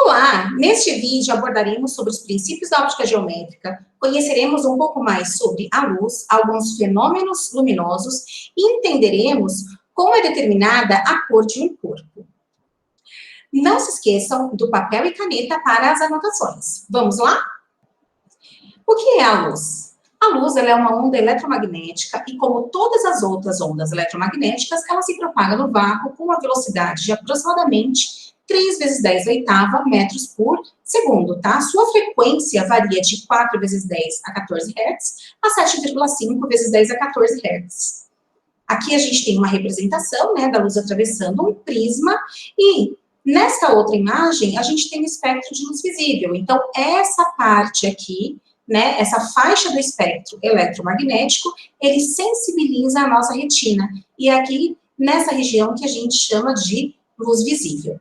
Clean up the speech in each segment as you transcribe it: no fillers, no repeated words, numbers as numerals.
Olá! Neste vídeo abordaremos sobre os princípios da óptica geométrica, conheceremos um pouco mais sobre a luz, alguns fenômenos luminosos e entenderemos como é determinada a cor de um corpo. Não se esqueçam do papel e caneta para as anotações. Vamos lá? O que é a luz? A luz ela é uma onda eletromagnética e, como todas as outras ondas eletromagnéticas, ela se propaga no vácuo com uma velocidade de aproximadamente 3 vezes 10 oitava metros por segundo, tá? Sua frequência varia de 4 vezes 10 a 14 Hz a 7,5 vezes 10 a 14 Hz. Aqui a gente tem uma representação, né, da luz atravessando um prisma e nesta outra imagem a gente tem o espectro de luz visível. Então, essa parte aqui, né, essa faixa do espectro eletromagnético, ele sensibiliza a nossa retina. E é aqui, nessa região, que a gente chama de luz visível.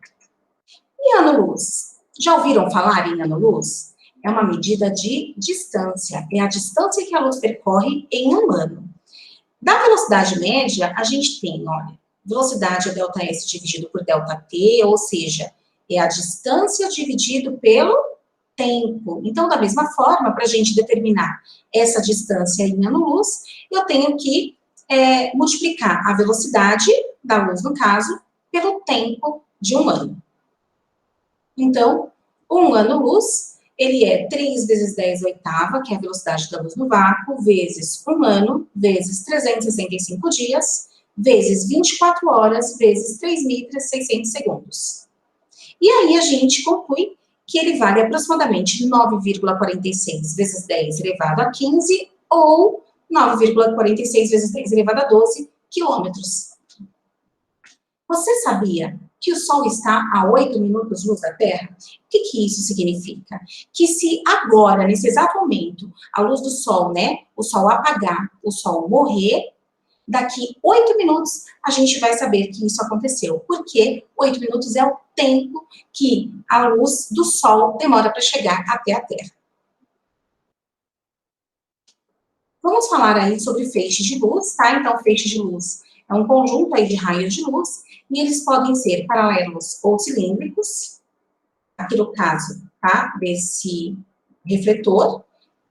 E ano-luz? Já ouviram falar em ano-luz? É uma medida de distância. É a distância que a luz percorre em um ano. Da velocidade média, a gente tem, olha, velocidade é ΔS dividido por ΔT, ou seja, é a distância dividido pelo tempo. Então, da mesma forma, para a gente determinar essa distância em ano-luz, eu tenho que multiplicar a velocidade da luz, no caso, pelo tempo de um ano. Então, um ano-luz, ele é 3 vezes 10 oitava, que é a velocidade da luz no vácuo, vezes um ano, vezes 365 dias, vezes 24 horas, vezes 3.600 segundos. E aí a gente conclui que ele vale aproximadamente 9,46 vezes 10 elevado a 15 ou 9,46 vezes 10 elevado a 12 quilômetros. Você sabia que o Sol está a 8 minutos-luz da Terra? O que isso significa? Que se agora, nesse exato momento, a luz do Sol, né, o Sol apagar, o Sol morrer, daqui 8 minutos a gente vai saber que isso aconteceu. Porque 8 minutos é o tempo que a luz do Sol demora para chegar até a Terra. Vamos falar aí sobre feixes de luz, tá? Então, feixes de luz é um conjunto aí de raios de luz e eles podem ser paralelos ou cilíndricos, aqui no caso, tá? Desse refletor,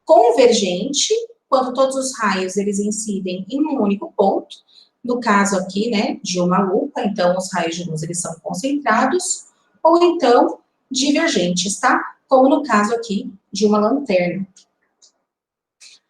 convergente, quando todos os raios eles incidem em um único ponto, no caso aqui, né, de uma lupa, então os raios de luz eles são concentrados, ou então divergentes, tá? Como no caso aqui de uma lanterna.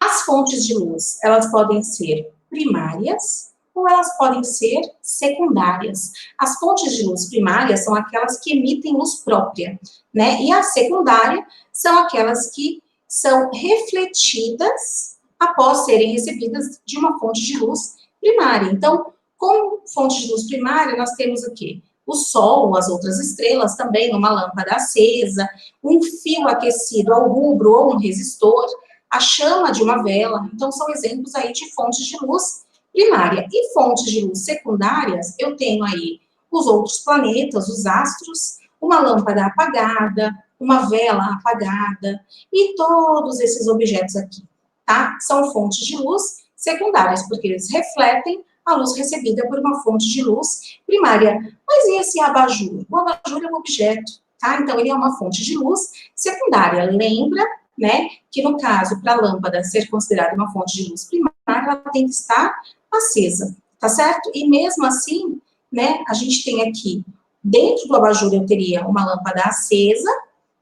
As fontes de luz, elas podem ser primárias ou elas podem ser secundárias. As fontes de luz primárias são aquelas que emitem luz própria, né? E a secundária são aquelas que são refletidas após serem recebidas de uma fonte de luz primária. Então, como fonte de luz primária, nós temos o quê? O Sol, as outras estrelas também, uma lâmpada acesa, um fio aquecido ao rubro ou um resistor, a chama de uma vela. Então, são exemplos aí de fontes de luz primária. E fontes de luz secundárias, eu tenho aí os outros planetas, os astros, uma lâmpada apagada, uma vela apagada, e todos esses objetos aqui, tá? São fontes de luz secundárias, porque eles refletem a luz recebida por uma fonte de luz primária. Mas e esse abajur? O abajur é um objeto, tá? Então, ele é uma fonte de luz secundária. Lembra, né, que no caso, para a lâmpada ser considerada uma fonte de luz primária, ela tem que estar acesa, tá certo? E mesmo assim, né, a gente tem aqui, dentro do abajur eu teria uma lâmpada acesa,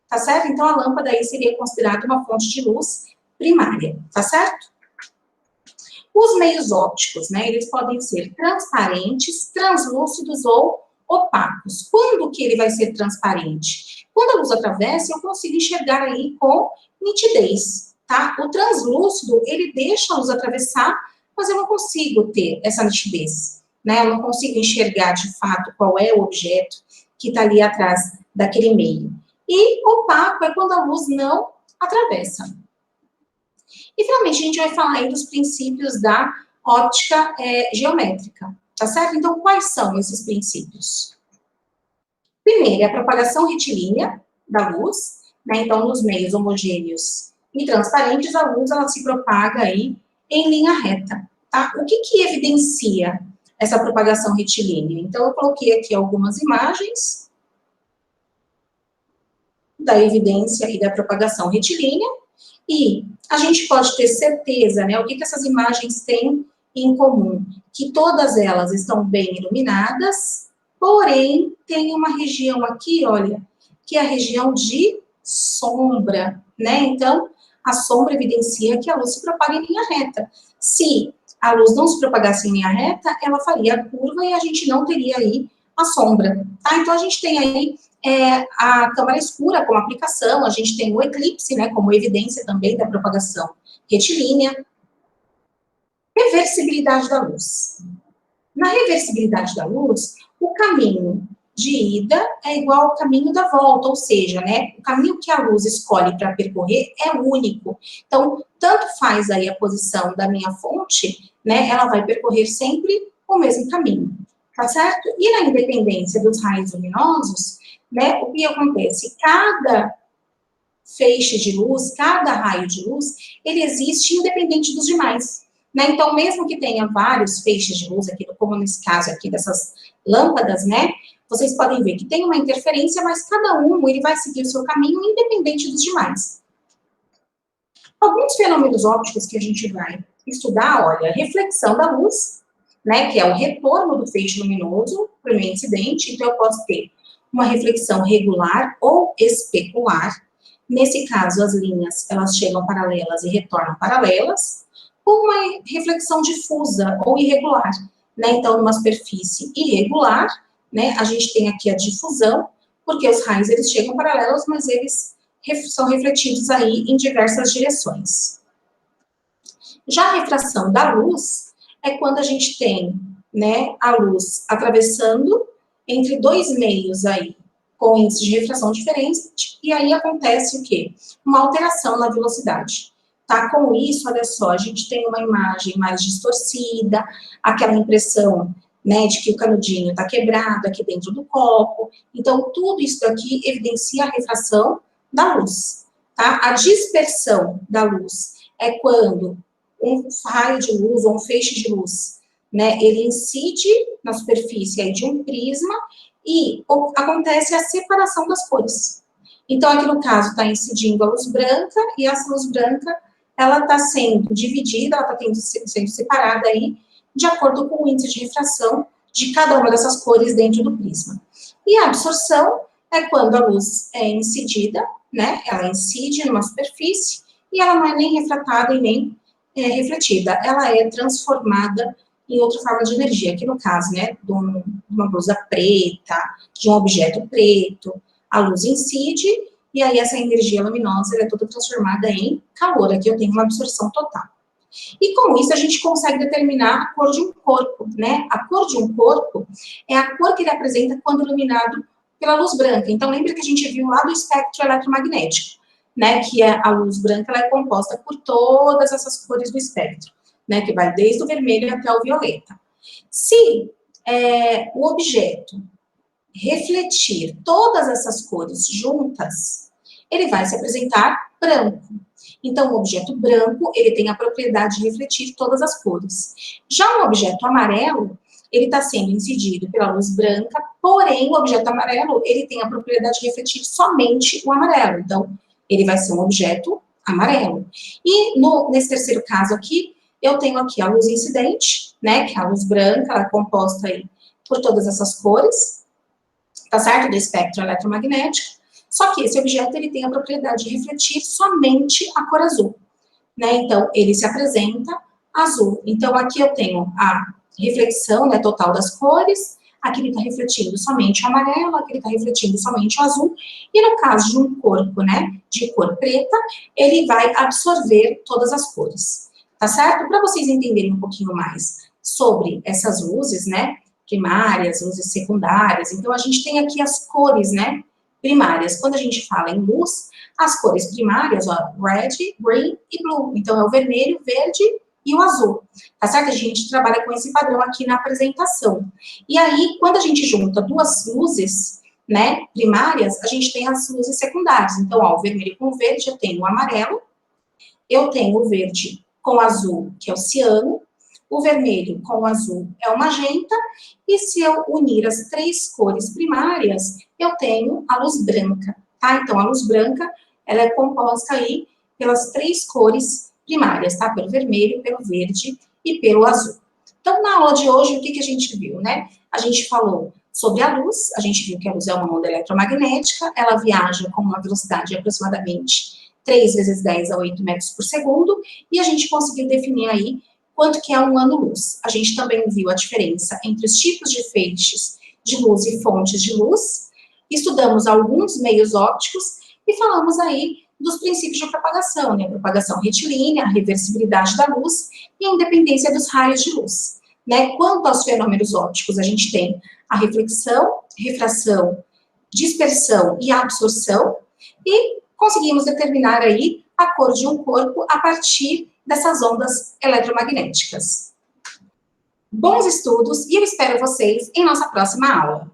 tá certo? Então, a lâmpada aí seria considerada uma fonte de luz primária, tá certo? Os meios ópticos, né, eles podem ser transparentes, translúcidos ou opacos. Quando que ele vai ser transparente? Quando a luz atravessa, eu consigo enxergar aí com nitidez, tá? O translúcido, ele deixa a luz atravessar, mas eu não consigo ter essa nitidez, né? Eu não consigo enxergar, de fato, qual é o objeto que está ali atrás daquele meio. E opaco é quando a luz não atravessa. E, finalmente, a gente vai falar aí dos princípios da óptica geométrica, tá certo? Então, quais são esses princípios? Primeiro, é a propagação retilínea da luz, né? Então, nos meios homogêneos e transparentes, a luz, ela se propaga aí em linha reta, tá? O que evidencia essa propagação retilínea? Então, eu coloquei aqui algumas imagens. da evidência e da propagação retilínea, e a gente pode ter certeza, né, o que essas imagens têm em comum? Que todas elas estão bem iluminadas, porém, tem uma região aqui, olha, que é a região de sombra, né? Então, a sombra evidencia que a luz se propaga em linha reta. Se a luz não se propagasse em linha reta, ela faria a curva e a gente não teria aí a sombra, tá? Então, a gente tem aí a câmara escura como aplicação, a gente tem o eclipse, né, como evidência também da propagação retilínea. Reversibilidade da luz. Na reversibilidade da luz, o caminho de ida é igual ao caminho da volta, ou seja, né, o caminho que a luz escolhe para percorrer é único. Então, tanto faz aí a posição da minha fonte, né, ela vai percorrer sempre o mesmo caminho, tá certo? E na independência dos raios luminosos, né, o que acontece? Cada feixe de luz, cada raio de luz, ele existe independente dos demais. Né? Então, mesmo que tenha vários feixes de luz aqui, como nesse caso aqui dessas lâmpadas, né? Vocês podem ver que tem uma interferência, mas cada um ele vai seguir o seu caminho independente dos demais. Alguns fenômenos ópticos que a gente vai estudar, olha, a reflexão da luz, né? Que é o retorno do feixe luminoso para o meio incidente. Então, eu posso ter uma reflexão regular ou especular. Nesse caso, as linhas, elas chegam paralelas e retornam paralelas, ou uma reflexão difusa ou irregular, né? Então, numa superfície irregular, né, a gente tem aqui a difusão, porque os raios, eles chegam paralelos, mas eles são refletidos aí em diversas direções. Já a refração da luz é quando a gente tem, né, a luz atravessando entre dois meios aí, com índice de refração diferente, e aí acontece o quê? Uma alteração na velocidade. Tá? Com isso, olha só, a gente tem uma imagem mais distorcida, aquela impressão, né, de que o canudinho está quebrado aqui dentro do copo. Então, tudo isso aqui evidencia a refração da luz. Tá? A dispersão da luz é quando um raio de luz ou um feixe de luz, né, ele incide na superfície aí de um prisma e acontece a separação das cores. Então, aqui no caso, está incidindo a luz branca, e essa luz branca, ela está sendo dividida, ela está sendo separada aí, de acordo com o índice de refração de cada uma dessas cores dentro do prisma. E a absorção é quando a luz é incidida, né, ela incide numa superfície, e ela não é nem refratada e nem refletida, ela é transformada em outra forma de energia, aqui no caso, né, de uma blusa preta, de um objeto preto, a luz incide, e aí essa energia luminosa ela é toda transformada em calor, aqui eu tenho uma absorção total. E com isso a gente consegue determinar a cor de um corpo, né? A cor de um corpo é a cor que ele apresenta quando iluminado pela luz branca. Então lembra que a gente viu lá do espectro eletromagnético, né? Que é a luz branca, ela é composta por todas essas cores do espectro, né? Que vai desde o vermelho até o violeta. Se o objeto refletir todas essas cores juntas, ele vai se apresentar branco. Então, o objeto branco, ele tem a propriedade de refletir todas as cores. Já o objeto amarelo, ele está sendo incidido pela luz branca, porém, o objeto amarelo, ele tem a propriedade de refletir somente o amarelo. Então, ele vai ser um objeto amarelo. E nesse terceiro caso aqui, eu tenho aqui a luz incidente, né, que é a luz branca, ela é composta aí por todas essas cores, tá certo? Do espectro eletromagnético. Só que esse objeto, ele tem a propriedade de refletir somente a cor azul, né? Então, ele se apresenta azul. Então, aqui eu tenho a reflexão, né, total das cores, aqui ele está refletindo somente o amarelo, aqui ele está refletindo somente o azul, e no caso de um corpo, né, de cor preta, ele vai absorver todas as cores, tá certo? Para vocês entenderem um pouquinho mais sobre essas luzes, né, primárias, luzes secundárias, então a gente tem aqui as cores, né, primárias. Quando a gente fala em luz, as cores primárias, ó, red, green e blue. Então, é o vermelho, verde e o azul. Tá certo? A gente trabalha com esse padrão aqui na apresentação. E aí, quando a gente junta duas luzes, né, primárias, a gente tem as luzes secundárias. Então, ó, o vermelho com o verde, eu tenho o amarelo, eu tenho o verde com o azul, que é o ciano, o vermelho com o azul é o magenta, e se eu unir as três cores primárias, eu tenho a luz branca, tá? Então, a luz branca, ela é composta aí pelas 3 cores primárias, tá? Pelo vermelho, pelo verde e pelo azul. Então, na aula de hoje, o que a gente viu, né? A gente falou sobre a luz, a gente viu que a luz é uma onda eletromagnética, ela viaja com uma velocidade de aproximadamente 3 vezes 10 a 8 metros por segundo, e a gente conseguiu definir aí quanto que é um ano-luz. A gente também viu a diferença entre os tipos de feixes de luz e fontes de luz, estudamos alguns meios ópticos e falamos aí dos princípios de propagação, né? A propagação retilínea, a reversibilidade da luz e a independência dos raios de luz. Né? Quanto aos fenômenos ópticos, a gente tem a reflexão, refração, dispersão e absorção, e conseguimos determinar aí a cor de um corpo a partir dessas ondas eletromagnéticas. Bons estudos e eu espero vocês em nossa próxima aula.